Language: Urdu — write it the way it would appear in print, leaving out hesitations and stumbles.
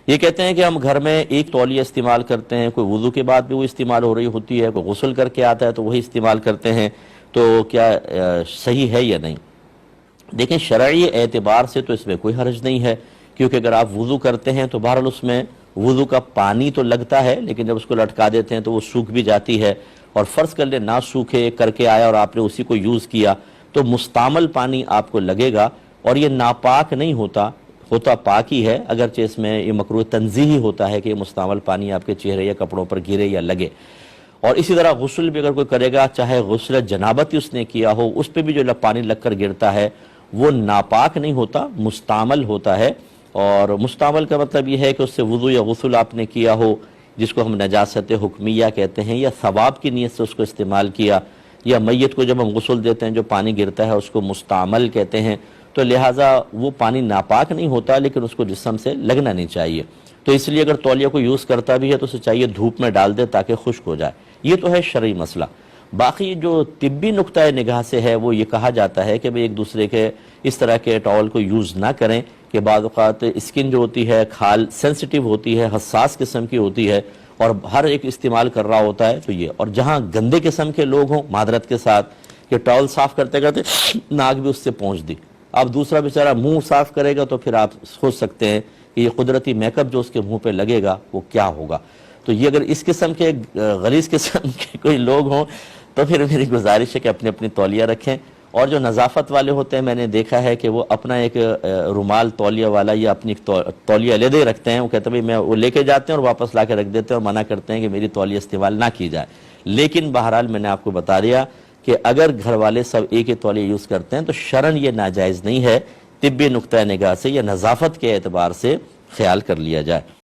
یہ کہتے ہیں کہ ہم گھر میں ایک تولیہ استعمال کرتے ہیں، کوئی وضو کے بعد بھی وہ استعمال ہو رہی ہوتی ہے، کوئی غسل کر کے آتا ہے تو وہی استعمال کرتے ہیں، تو کیا صحیح ہے یا نہیں؟ دیکھیں شرعی اعتبار سے تو اس میں کوئی حرج نہیں ہے، کیونکہ اگر آپ وضو کرتے ہیں تو بہرحال اس میں وضو کا پانی تو لگتا ہے، لیکن جب اس کو لٹکا دیتے ہیں تو وہ سوکھ بھی جاتی ہے، اور فرض کر لیں نہ سوکھے کر کے آیا اور آپ نے اسی کو یوز کیا تو مستعمل پانی آپ کو لگے گا، اور یہ ناپاک نہیں ہوتا پاک ہی ہے، اگرچہ اس میں یہ مکروہ تنزیہی ہوتا ہے کہ یہ مستعمل پانی آپ کے چہرے یا کپڑوں پر گرے یا لگے۔ اور اسی طرح غسل بھی اگر کوئی کرے گا، چاہے غسل جنابت ہی اس نے کیا ہو، اس پہ بھی جو پانی لگ کر گرتا ہے وہ ناپاک نہیں ہوتا، مستعمل ہوتا ہے۔ اور مستعمل کا مطلب یہ ہے کہ اس سے وضو یا غسل آپ نے کیا ہو، جس کو ہم نجاست حکمیہ کہتے ہیں، یا ثواب کی نیت سے اس کو استعمال کیا، یا میت کو جب ہم غسل دیتے ہیں جو پانی گرتا ہے اس کو مستعمل کہتے ہیں، تو لہٰذا وہ پانی ناپاک نہیں ہوتا، لیکن اس کو جسم سے لگنا نہیں چاہیے۔ تو اس لیے اگر تولیہ کو یوز کرتا بھی ہے تو اسے چاہیے دھوپ میں ڈال دے تاکہ خشک ہو جائے۔ یہ تو ہے شرعی مسئلہ۔ باقی جو طبی نقطۂ نگاہ سے ہے وہ یہ کہا جاتا ہے کہ ایک دوسرے کے اس طرح کے ٹاول کو یوز نہ کریں، کہ بعض اوقات اسکن جو ہوتی ہے کھال سینسٹیو ہوتی ہے، حساس قسم کی ہوتی ہے، اور ہر ایک استعمال کر رہا ہوتا ہے تو یہ، اور جہاں گندے قسم کے لوگ ہوں معذرت کے ساتھ کہ ٹاول صاف کرتے کرتے ناک بھی اس سے پہنچ دی، اب دوسرا بیچارہ منہ صاف کرے گا تو پھر آپ سوچ سکتے ہیں کہ یہ قدرتی میک اپ جو اس کے منہ پہ لگے گا وہ کیا ہوگا۔ تو یہ اگر اس قسم کے غلیظ قسم کے کوئی لوگ ہوں تو پھر میری گزارش ہے کہ اپنی اپنی تولیہ رکھیں، اور جو نظافت والے ہوتے ہیں میں نے دیکھا ہے کہ وہ اپنا ایک رومال تولیہ والا یا اپنی تولیہ علیحدہ رکھتے ہیں، وہ کہتے ہیں میں وہ لے کے جاتے ہیں اور واپس لا کے رکھ دیتے ہیں اور منع کرتے ہیں کہ میری تولیہ استعمال نہ کی جائے۔ لیکن بہرحال میں نے آپ کو بتا دیا کہ اگر گھر والے سب ایک ہی تولیہ یوز کرتے ہیں تو شرعاً یہ ناجائز نہیں ہے، طبی نقطۂ نگاہ سے یا نظافت کے اعتبار سے خیال کر لیا جائے۔